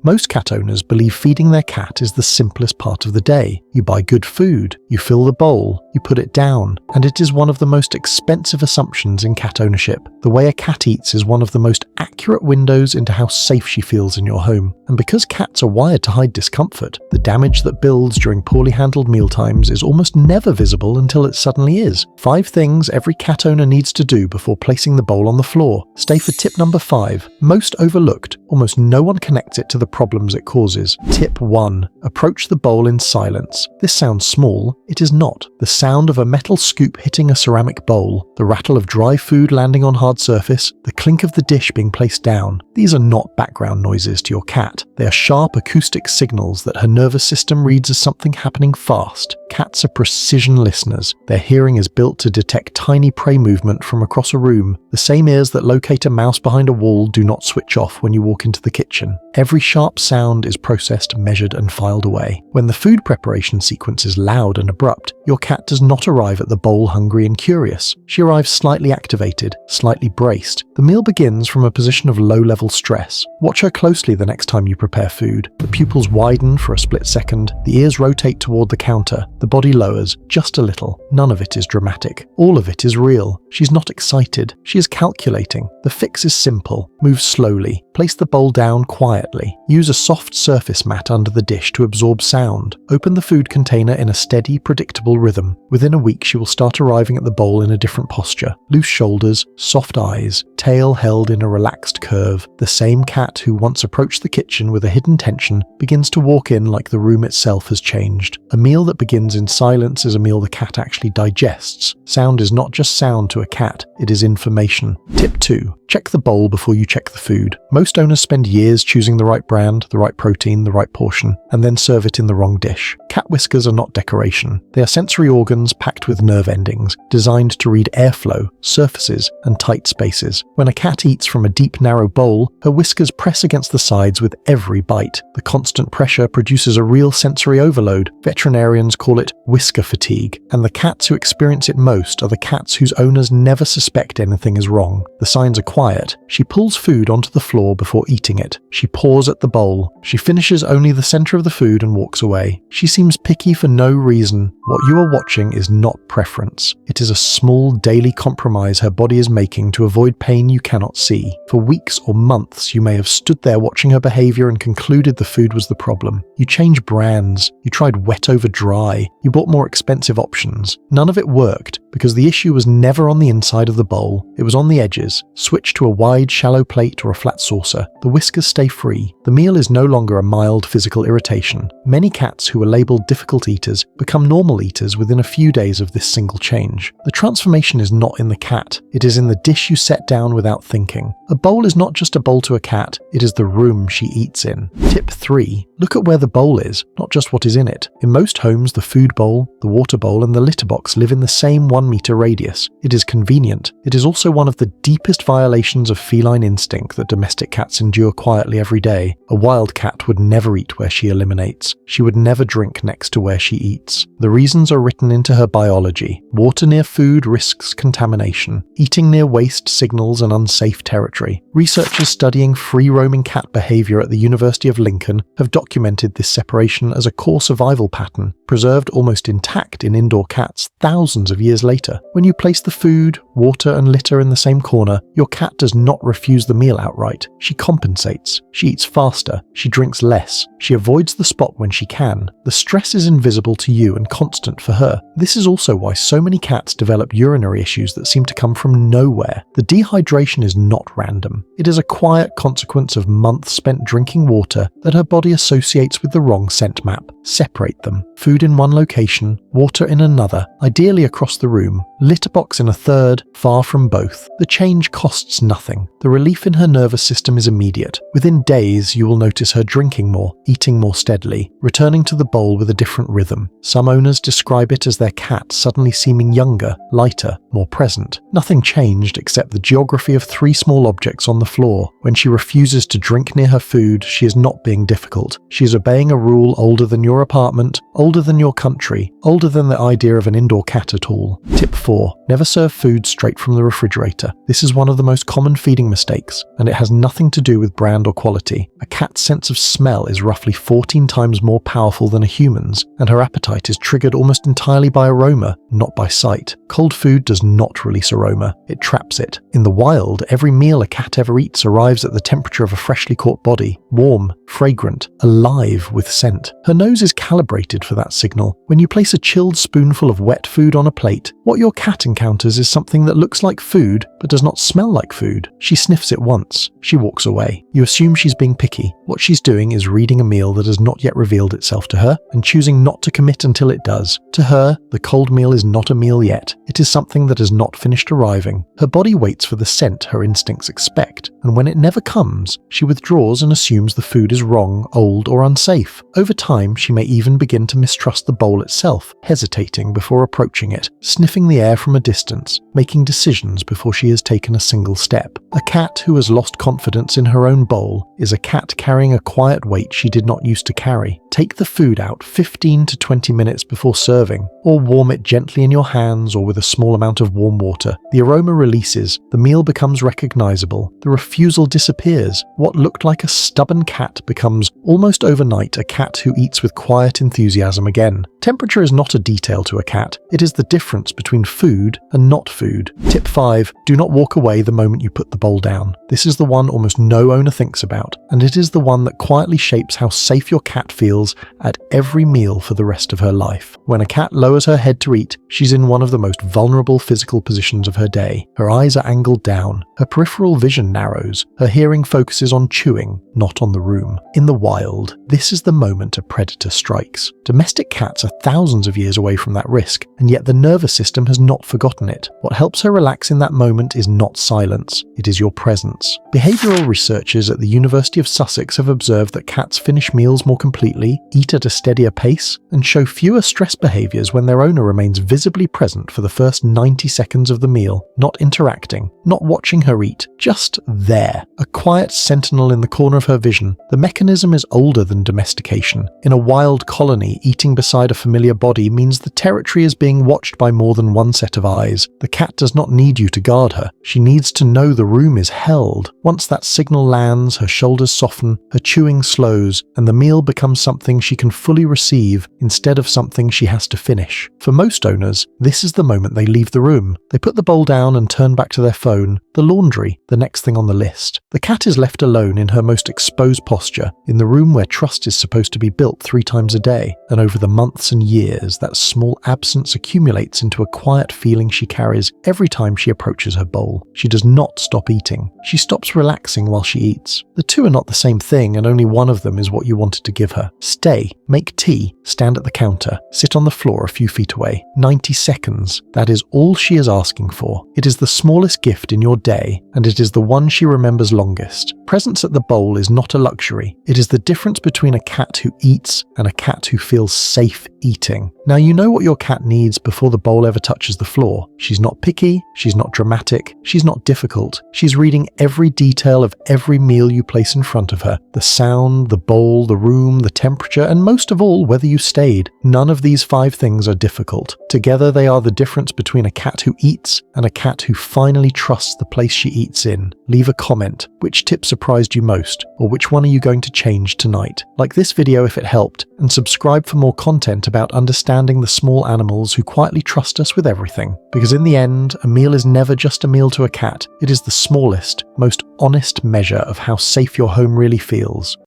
Most cat owners believe feeding their cat is the simplest part of the day. You buy good food, you fill the bowl, you put it down, and it is one of the most expensive assumptions in cat ownership. The way a cat eats is one of the most accurate windows into how safe she feels in your home. And because cats are wired to hide discomfort, the damage that builds during poorly handled mealtimes is almost never visible until it suddenly is. 5 things every cat owner needs to do before placing the bowl on the floor. Stay for tip number 5, most overlooked. Almost no one connects it to the problems it causes. Tip 1. Approach the bowl in silence. This sounds small. It is not. The sound of a metal scoop hitting a ceramic bowl, the rattle of dry food landing on hard surface, the clink of the dish being placed down. These are not background noises to your cat. They are sharp acoustic signals that her nervous system reads as something happening fast. Cats are precision listeners. Their hearing is built to detect tiny prey movement from across a room. The same ears that locate a mouse behind a wall do not switch off when you walk into the kitchen. Every sharp sound is processed, measured, and filed away. When the food preparation sequence is loud and abrupt, your cat does not arrive at the bowl hungry and curious. She arrives slightly activated, slightly braced. The meal begins from a position of low-level stress. Watch her closely the next time you prepare food. The pupils widen for a split second, the ears rotate toward the counter, the body lowers, just a little. None of it is dramatic. All of it is real. She's not excited. She is calculating. The fix is simple. Move slowly. Place the bowl down quietly. Use a soft surface mat under the dish to absorb sound. Open the food container in a steady, predictable rhythm. Within a week, she will start arriving at the bowl in a different posture. Loose shoulders, soft eyes, tail held in a relaxed curve. The same cat who once approached the kitchen with a hidden tension begins to walk in like the room itself has changed. A meal that begins in silence is a meal the cat actually digests. Sound is not just sound to a cat, it is information. Tip 2. Check the bowl before you check the food. Most owners spend years choosing the right brand, the right protein, the right portion, and then serve it in the wrong dish. Cat whiskers are not decoration. They are sensory organs packed with nerve endings, designed to read airflow, surfaces, and tight spaces. When a cat eats from a deep, narrow bowl, her whiskers press against the sides with every bite. The constant pressure produces a real sensory overload. Veterinarians call it whisker fatigue, and the cats who experience it most are the cats whose owners never suspect anything is wrong. The signs are quiet. She pulls food onto the floor before eating it. She paws at the bowl. She finishes only the center of the food and walks away. She seems picky for no reason. What you are watching is not preference. It is a small daily compromise her body is making to avoid pain you cannot see. For weeks or months, you may have stood there watching her behavior and concluded the food was the problem. You changed brands. You tried wet over dry. You bought more expensive options. None of it worked because the issue was never on the inside of the bowl. It was on the edges. Switch to a wide, shallow plate or a flat saucer. The whiskers stay free. The meal is no longer a mild physical irritation. Many cats who are labeled difficult eaters become normal eaters within a few days of this single change. The transformation is not in the cat. It is in the dish you set down without thinking. A bowl is not just a bowl to a cat. It is the room she eats in. Tip 3. Look at where the bowl is, not just what is in it. In most homes, the food bowl, the water bowl, and the litter box live in the same 1-meter radius. It is convenient. It is also one of the deepest violations of feline instinct that domestic cats endure quietly every day. A wild cat would never eat where she eliminates. She would never drink next to where she eats. The reasons are written into her biology. Water near food risks contamination. Eating near waste signals an unsafe territory. Researchers studying free-roaming cat behavior at the University of Lincoln have documented this separation as a core survival pattern, preserved almost intact in indoor cats thousands of years later. When you place the food, water, and litter in the same corner, your cat does not refuse the meal outright. She compensates. She eats faster. She drinks less. She avoids the spot when she can. The stress is invisible to you and constant for her. This is also why so many cats develop urinary issues that seem to come from nowhere. The dehydration is not random. It is a quiet consequence of months spent drinking water that her body associates with the wrong scent map. Separate them. Food in one location, water in another, ideally across the room, litter box in a third, far from both. The change costs nothing. The relief in her nervous system is immediate. Within days, you will notice her drinking more, eating more steadily, returning to the bowl with a different rhythm. Some owners describe it as their cat suddenly seeming younger, lighter, more present. Nothing changed except the geography of 3 small objects on the floor. When she refuses to drink near her food, she is not being difficult. She is obeying a rule older than your apartment, older than your country, older than the idea of an indoor cat at all. Tip 4. Never serve food straight from the refrigerator. This is one of the most common feeding mistakes, and it has nothing to do with brand or quality. A cat's sense of smell is roughly 14 times more powerful than a human's, and her appetite is triggered almost entirely by aroma, not by sight. Cold food does not release aroma, it traps it. In the wild, every meal a cat ever eats arrives at the temperature of a freshly caught body, warm, fragrant, alive with scent. Her nose is calibrated for that signal. When you place a chilled spoonful of wet food on a plate, what your cat encounters is something that looks like food but does not smell like food. She sniffs it once. She walks away. You assume she's being picky. What she's doing is reading a meal that has not yet revealed itself to her and choosing not to commit until it does. To her, the cold meal is not a meal yet. It is something that has not finished arriving. Her body waits for the scent her instincts expect, and when it never comes, she withdraws and assumes the food is wrong, old, or unsafe. Over time, she may even begin to mistrust the bowl itself, hesitating before approaching it, sniffing the air from a distance, making decisions before she has taken a single step. A cat who has lost confidence in her own bowl is a cat carrying a quiet weight she did not used to carry. Take the food out 15 to 20 minutes before serving, or warm it gently in your hands or with a small amount of warm water. The aroma releases, the meal becomes recognizable, the refusal disappears. What looked like a stubborn cat becomes, almost overnight, a cat who eats with quiet enthusiasm again. Temperature is not a detail to a cat, it is the difference between food and not food. Tip 5. Do not walk away the moment you put the bowl down. This is the one almost no owner thinks about, and it is the one that quietly shapes how safe your cat feels at every meal for the rest of her life. When a cat lowers her head to eat, she's in one of the most vulnerable physical positions of her day. Her eyes are angled down, her peripheral vision narrows, her hearing focuses on chewing, not on the room. In the wild, this is the moment a predator strikes. Domestic cats are thousands of years away from that risk, and yet the nervous system has not forgotten it. What helps her relax in that moment is not silence, it is your presence. Behavioral researchers at the University of Sussex have observed that cats finish meals more completely, eat at a steadier pace, and show fewer stress behaviors when their owner remains visibly present for the first 90 seconds of the meal, not interacting, not watching her eat, just there, a quiet sentinel in the corner of her vision. The mechanism is older than domestication. In a wild colony, eating beside a familiar body means the territory is being watched by more than one set of eyes. The cat does not need you to guard her. She needs to know the room is held. Once that signal lands, her shoulders soften, her chewing slows, and the meal becomes something she can fully receive instead of something she has to finish. For most owners, this is the moment they leave the room. They put the bowl down and turn back to their phone, the laundry, the next thing on the list. The cat is left alone in her most exposed posture, in the room where trust is supposed to be built 3 times a day, and over the months and years, that small absence accumulates into a quiet feeling she carries every time she approaches her bowl. She does not stop eating. She stops relaxing while she eats. The two are not the same thing, and only one of them is what you wanted to give her. Stay, make tea, stand at the counter, sit on the floor a few feet away. 90 seconds. That is all she is asking for. It is the smallest gift in your day, and it is the one she remembers longest. Presence at the bowl is not a luxury. It is the difference between a cat who eats and a cat who feels safe eating. Now you know what your cat needs before the bowl ever touches the floor. She's not picky, she's not dramatic, she's not difficult. She's reading every detail of every meal you place in front of her. The sound, the bowl, the room, the temperature, and most of all, whether you stayed. None of these 5 things are difficult. Together they are the difference between a cat who eats and a cat who finally trusts the place she eats in. Leave a comment. Which tip surprised you most? Or which one are you going to change tonight? Like this video if it helped, and subscribe for more content about understanding the small animals who quietly trust us with everything. Because in the end, a meal is never just a meal to a cat. It is the smallest, most honest measure of how safe your home really feels.